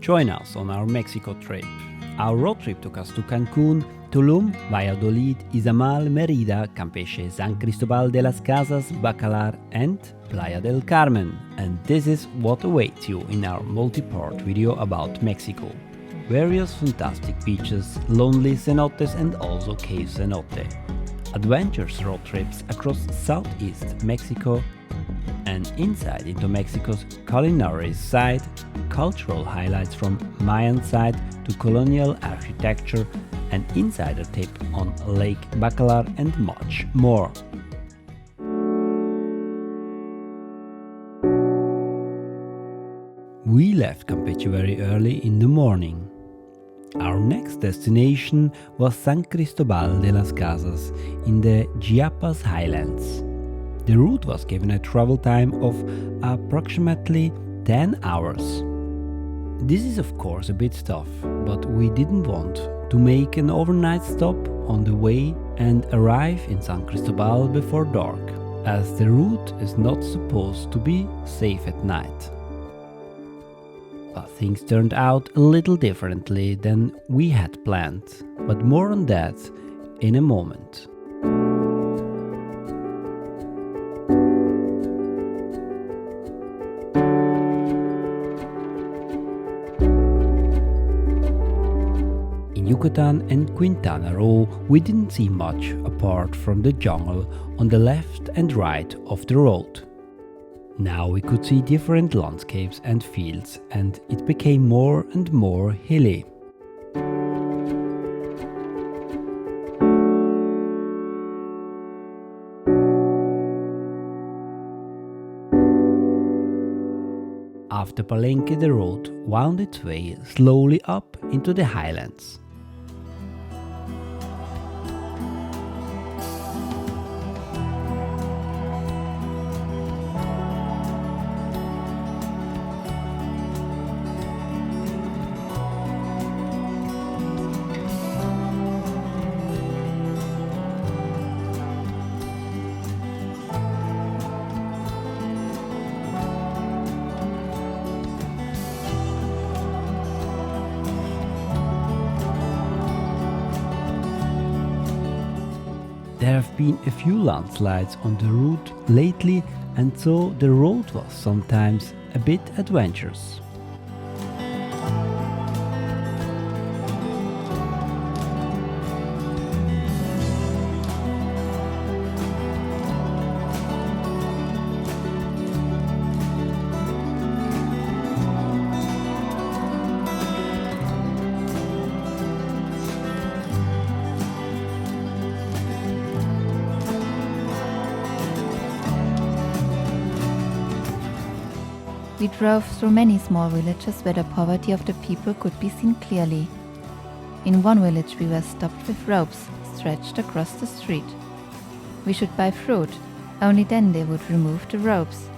Join us on our Mexico trip. Our road trip took us to Cancun, Tulum, Valladolid, Izamal, Mérida, Campeche, San Cristobal de las Casas, Bacalar and Playa del Carmen. And this is what awaits you in our multi-part video about Mexico. Various fantastic beaches, lonely cenotes and also cave cenote. Adventurous road trips across southeast Mexico and insight into Mexico's culinary side, cultural highlights from Mayan side to colonial architecture, an insider tip on Lake Bacalar and much more. We left Campeche very early in the morning. Our next destination was San Cristobal de las Casas in the Chiapas highlands. The route was given a travel time of approximately 10 hours. This is of course a bit tough, but we didn't want to make an overnight stop on the way and arrive in San Cristobal before dark, as the route is not supposed to be safe at night. But things turned out a little differently than we had planned, but more on that in a moment. In Yucatan and Quintana Roo, we didn't see much apart from the jungle on the left and right of the road. Now we could see different landscapes and fields, and it became more and more hilly. After Palenque, the road wound its way slowly up into the highlands. There have been a few landslides on the route lately, and so the road was sometimes a bit adventurous. We drove through many small villages where the poverty of the people could be seen clearly. In one village we were stopped with ropes stretched across the street. We should buy fruit, only then they would remove the ropes.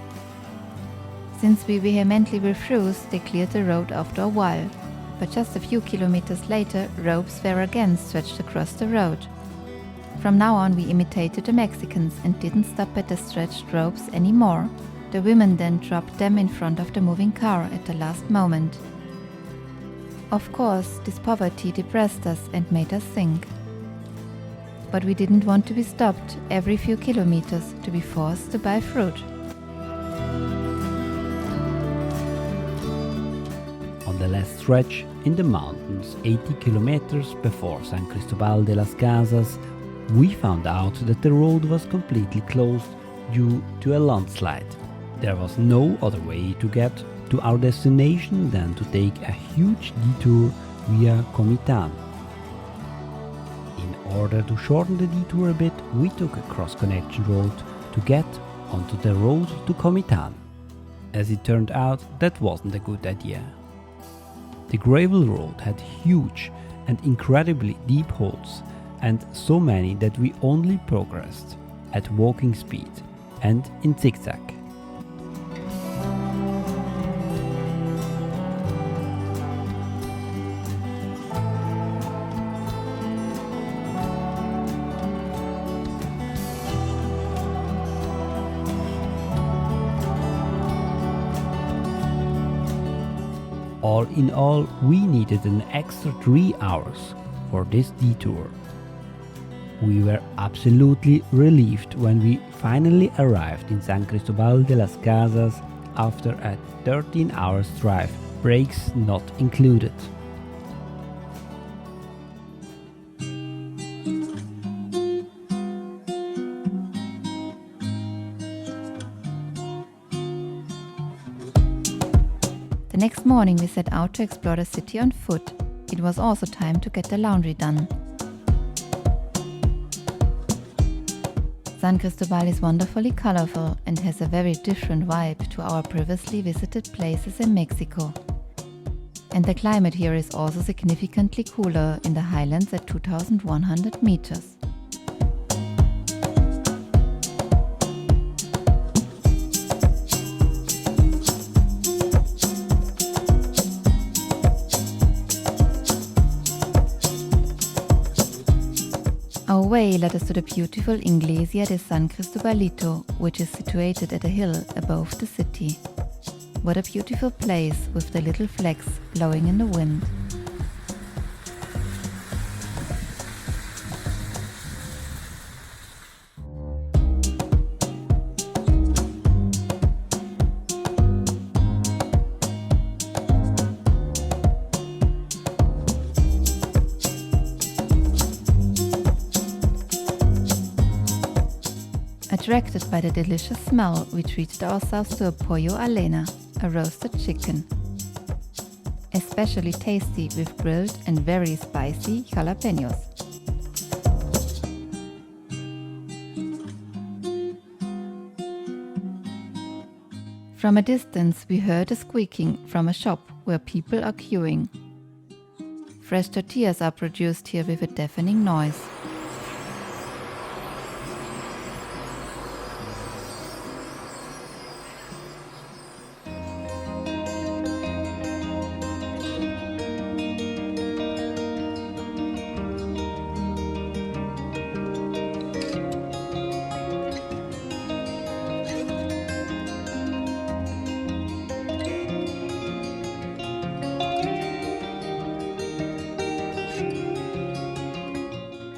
Since we vehemently refused, they cleared the road after a while, but just a few kilometers later ropes were again stretched across the road. From now on we imitated the Mexicans and didn't stop at the stretched ropes anymore. The women then dropped them in front of the moving car at the last moment. Of course, this poverty depressed us and made us think. But we didn't want to be stopped every few kilometers to be forced to buy fruit. On the last stretch in the mountains, 80 kilometers before San Cristobal de las Casas, we found out that the road was completely closed due to a landslide. There was no other way to get to our destination than to take a huge detour via Comitán. In order to shorten the detour a bit, we took a cross-connection road to get onto the road to Comitán. As it turned out, that wasn't a good idea. The gravel road had huge and incredibly deep holes, and so many that we only progressed at walking speed and in zigzag. All in all, we needed an extra 3 hours for this detour. We were absolutely relieved when we finally arrived in San Cristobal de las Casas after a 13 hours drive, breaks not included. The next morning we set out to explore the city on foot. It was also time to get the laundry done. San Cristobal is wonderfully colorful and has a very different vibe to our previously visited places in Mexico. And the climate here is also significantly cooler in the highlands at 2100 meters. Our way led us to the beautiful Iglesia de San Cristobalito, which is situated at a hill above the city. What a beautiful place with the little flags blowing in the wind. Attracted by the delicious smell, we treated ourselves to a pollo alena, a roasted chicken. Especially tasty with grilled and very spicy jalapenos. From a distance we heard a squeaking from a shop where people are queuing. Fresh tortillas are produced here with a deafening noise.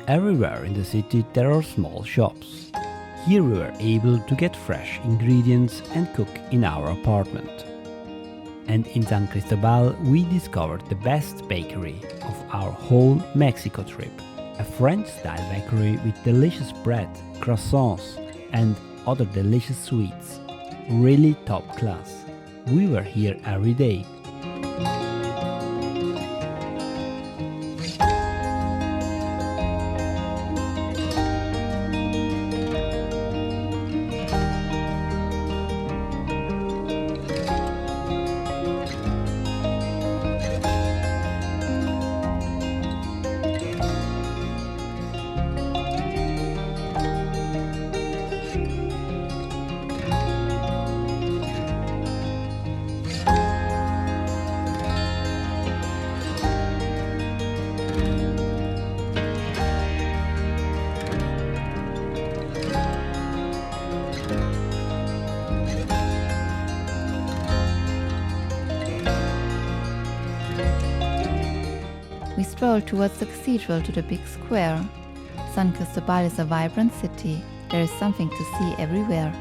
Everywhere in the city there are small shops. Here we were able to get fresh ingredients and cook in our apartment. And in San Cristobal we discovered the best bakery of our whole Mexico trip. A French-style bakery with delicious bread, croissants and other delicious sweets. Really top class. We were here every day. We strolled towards the cathedral to the big square. San Cristobal is a vibrant city. There is something to see everywhere.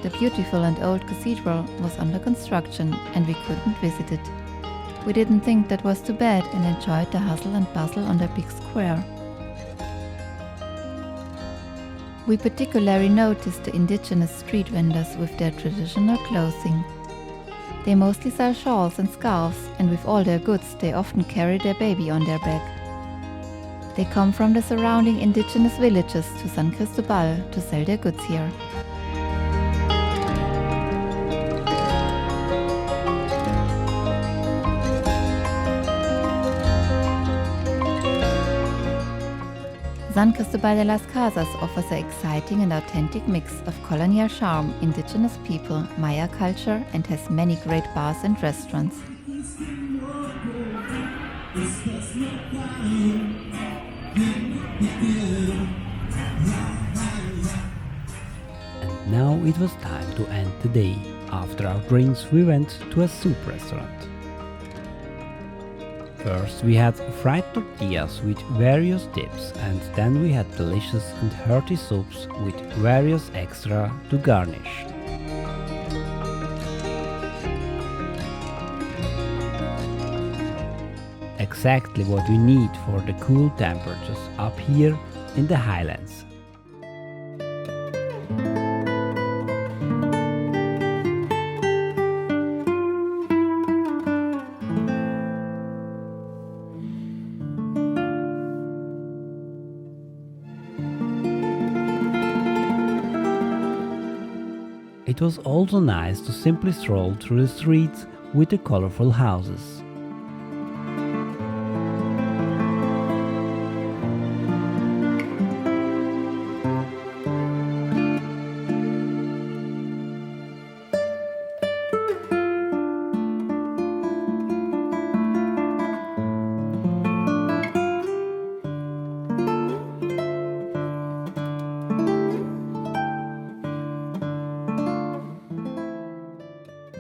The beautiful and old cathedral was under construction and we couldn't visit it. We didn't think that was too bad and enjoyed the hustle and bustle on the big square. We particularly noticed the indigenous street vendors with their traditional clothing. They mostly sell shawls and scarves, and with all their goods they often carry their baby on their back. They come from the surrounding indigenous villages to San Cristobal to sell their goods here. San Cristobal de las Casas offers an exciting and authentic mix of colonial charm, indigenous people, Maya culture, and has many great bars and restaurants. And now it was time to end the day. After our drinks, we went to a soup restaurant. First we had fried tortillas with various dips, and then we had delicious and hearty soups with various extra to garnish. Exactly what we need for the cool temperatures up here in the highlands. It was also nice to simply stroll through the streets with the colorful houses.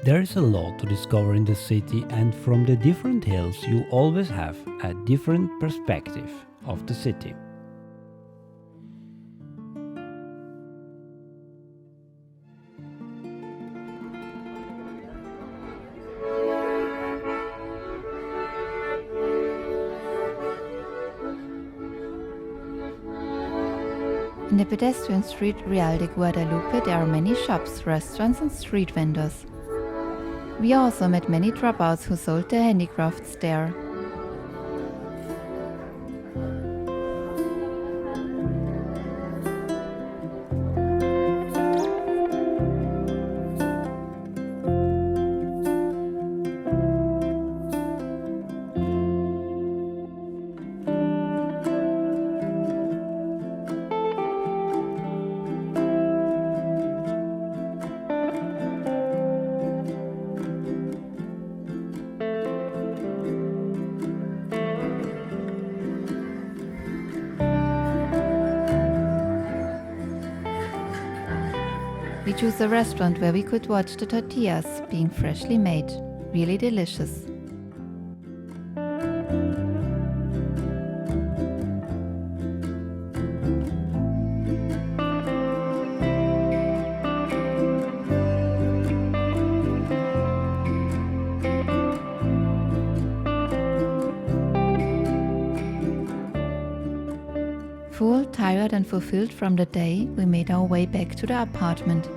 There is a lot to discover in the city, and from the different hills you always have a different perspective of the city. In the pedestrian street Real de Guadalupe there are many shops, restaurants and street vendors. We also met many dropouts who sold their handicrafts there. We chose a restaurant where we could watch the tortillas being freshly made. Really delicious. Full, tired and fulfilled from the day, we made our way back to the apartment.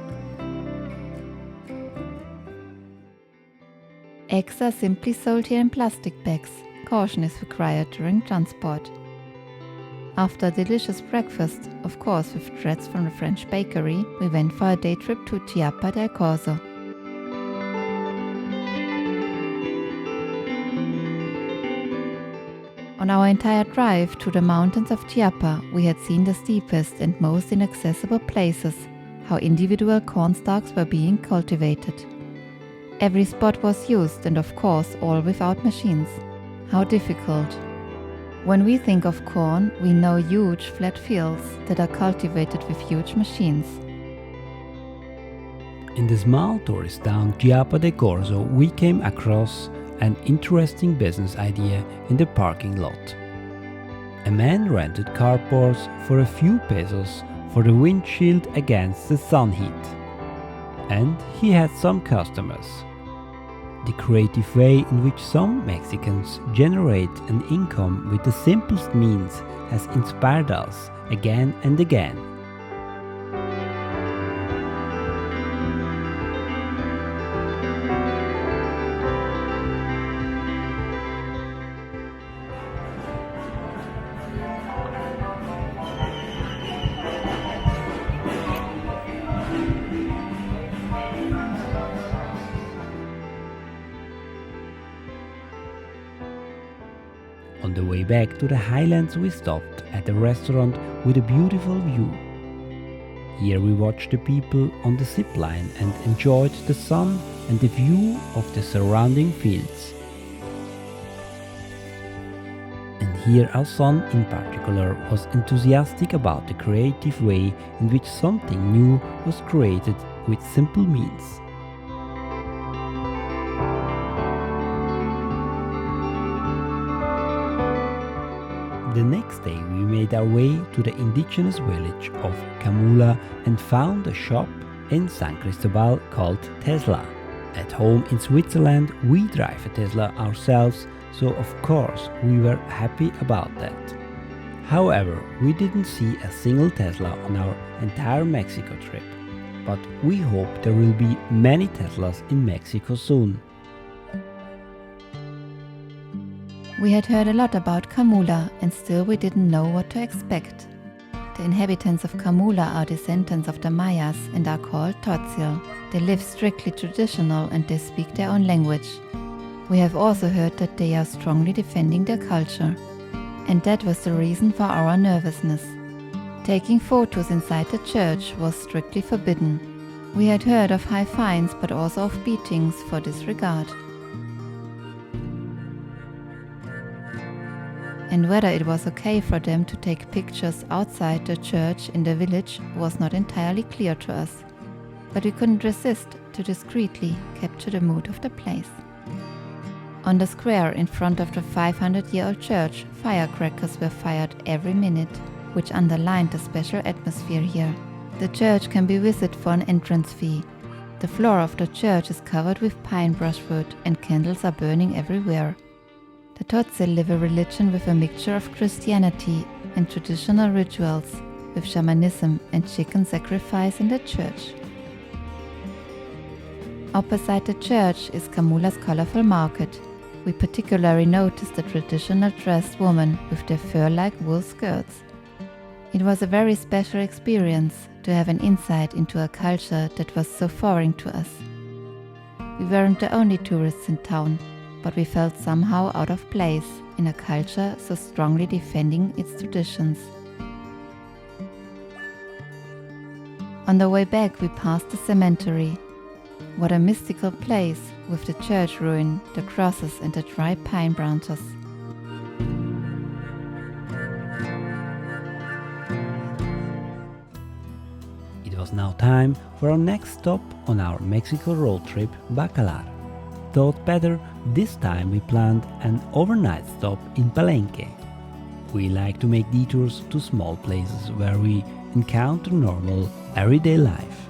Eggs are simply sold here in plastic bags. Caution is required during transport. After a delicious breakfast, of course with treats from the French bakery, we went for a day trip to Chiapa del Corzo. On our entire drive to the mountains of Chiapa, we had seen the steepest and most inaccessible places, how individual cornstalks were being cultivated. Every spot was used, and of course all without machines. How difficult. When we think of corn, we know huge flat fields that are cultivated with huge machines. In the small tourist town Chiapa de Corzo, we came across an interesting business idea in the parking lot. A man rented carports for a few pesos for the windshield against the sun heat. And he had some customers. The creative way in which some Mexicans generate an income with the simplest means has inspired us again and again. On the way back to the highlands, we stopped at a restaurant with a beautiful view. Here we watched the people on the zip line and enjoyed the sun and the view of the surrounding fields. And here our son in particular was enthusiastic about the creative way in which something new was created with simple means. The next day we made our way to the indigenous village of Chamula and found a shop in San Cristobal called Tesla. At home in Switzerland we drive a Tesla ourselves, so of course we were happy about that. However, we didn't see a single Tesla on our entire Mexico trip, but we hope there will be many Teslas in Mexico soon. We had heard a lot about Chamula and still we didn't know what to expect. The inhabitants of Chamula are descendants of the Mayas and are called Tzotzil. They live strictly traditional and they speak their own language. We have also heard that they are strongly defending their culture. And that was the reason for our nervousness. Taking photos inside the church was strictly forbidden. We had heard of high fines but also of beatings for disregard. And whether it was okay for them to take pictures outside the church in the village was not entirely clear to us, but we couldn't resist to discreetly capture the mood of the place. On the square in front of the 500-year-old church, firecrackers were fired every minute, which underlined the special atmosphere here. The church can be visited for an entrance fee. The floor of the church is covered with pine brushwood and candles are burning everywhere. The Tzotzil live a religion with a mixture of Christianity and traditional rituals, with shamanism and chicken sacrifice in the church. Opposite the church is Chamula's colorful market. We particularly noticed the traditional dressed women with their fur-like wool skirts. It was a very special experience to have an insight into a culture that was so foreign to us. We weren't the only tourists in town, but we felt somehow out of place in a culture so strongly defending its traditions. On the way back we passed the cemetery. What a mystical place with the church ruin, the crosses and the dry pine branches. It was now time for our next stop on our Mexico road trip, Bacalar. Thought better, this time we planned an overnight stop in Palenque. We like to make detours to small places where we encounter normal, everyday life.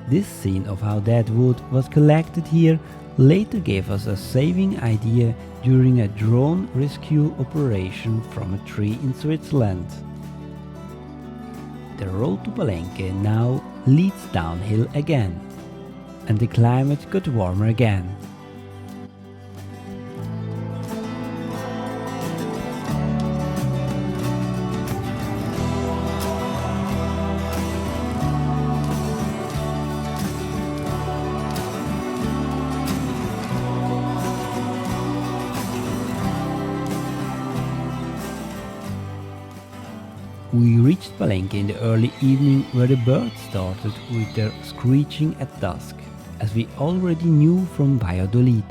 This scene of how dead wood was collected here later gave us a saving idea during a drone rescue operation from a tree in Switzerland. The road to Palenque now leads downhill again, and the climate got warmer again. We reached Palenque in the early evening where the birds started with their screeching at dusk, as we already knew from Valladolid.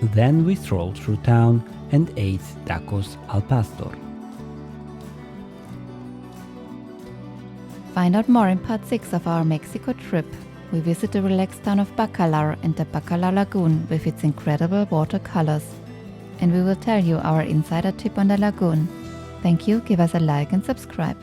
Then we strolled through town and ate tacos al pastor. Find out more in part 6 of our Mexico trip. We visit the relaxed town of Bacalar and the Bacalar Lagoon with its incredible watercolors. And we will tell you our insider tip on the lagoon. Thank you, give us a like and subscribe.